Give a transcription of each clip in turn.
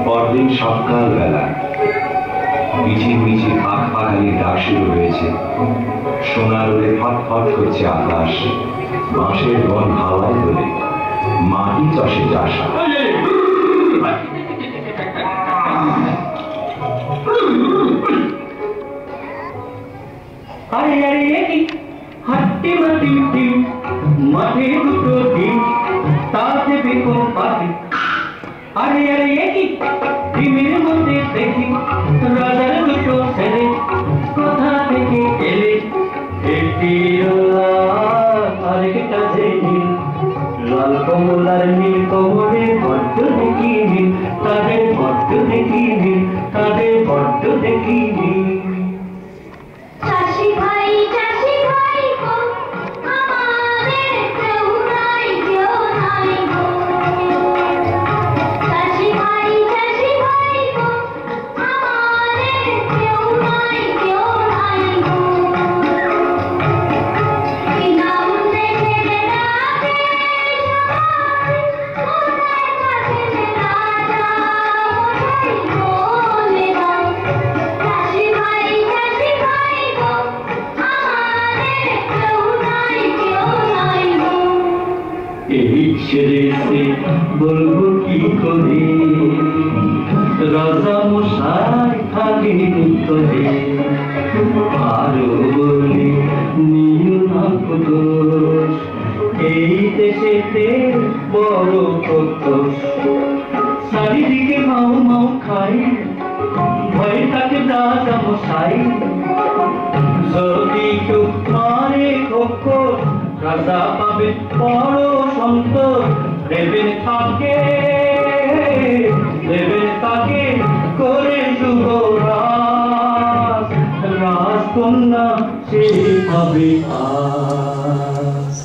পরদিন সকালবেলা মিছিল মিছিল পাখালির ডাক শুরু হয়েছে। সোনার রোদে ফটফট করছে আকাশ, বাঁশের বন হাওয়ায় দোলে, মাটি চষে চাষা। আরে আরে হাট্টে মাটি ডিম, মাঠে দুটো ডিম, তাতে বেকন পাতি। আরে আরে ডিমের মধ্যে দেখি রাজার দুটো ছেলে, কোথা থেকে এলে? একটি আরেকটা যে নীল, লাল কমলার নীল কমলে বড্ড দেখি নীল, তাদের বড্ড দেখি নীল, তাদের বড্ড দেখি নীল। চাষি ভাই গো, আমাদের কেউ নাই গো। চাষি ভাই গো, আমাদের কেউ নাই গো। কি নাম দেখে ডাকে সবাই, কোথায় কাছে রাজা মশাই বলে দাও। চাষি ভাই গো, আমাদের কেউ নাই গো। এই ছেড়েছে বলবো কি করে, রাজা মশাই থাকেন উত্তরে। আরো বলে নিও না দোষ, এই দেশেতে বড় কতোষ। চারিদিকে মাও মাও খাই, ভয় থাকে রাজা মশাই। যদি কেউ মারে খোকর, রাজা পাবে বড় সন্তোষ। দেবেন তাকে করে যুবরাজ, রাজকন্যা সে পাবে আজ।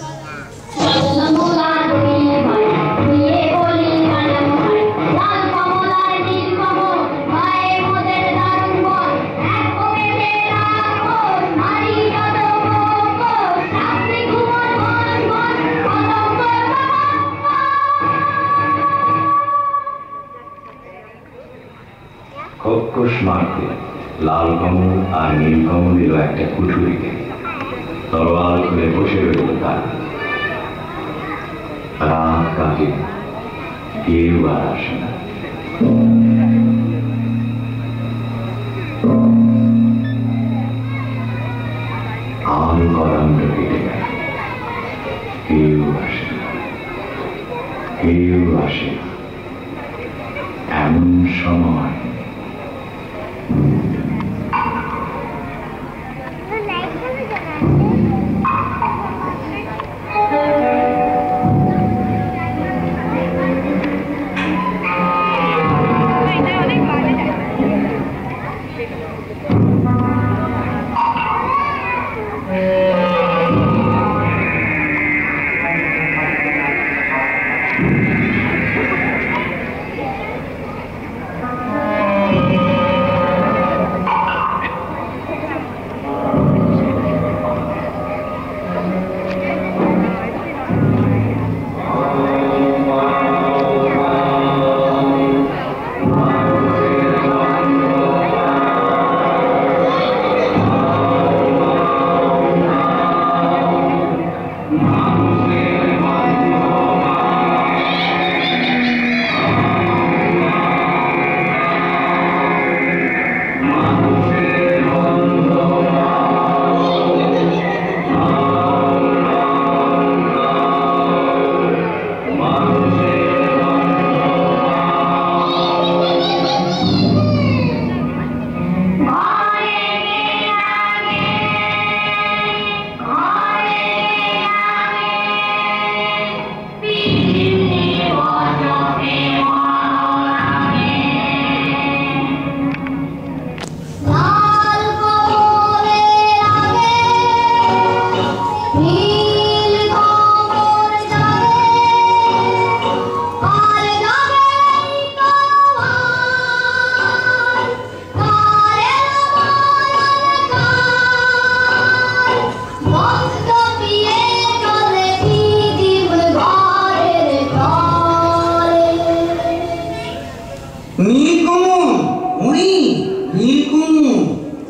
খোকস মারতে লাল কমল আর নীল কমল এলো একটা কুঠুরিতে। তরোয়াল খুলে বসে রইল তারা। রাত কাটে, কেউ আর আসে না। আল গরমটা কেটে গেল, কেউ আসে না, কেউ আসে না। এমন সময়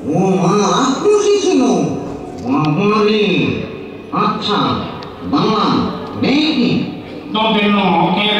ও মা রাক্ষসী ছিল বাবারে। আচ্ছা বাংলা দেখি তোদের নখের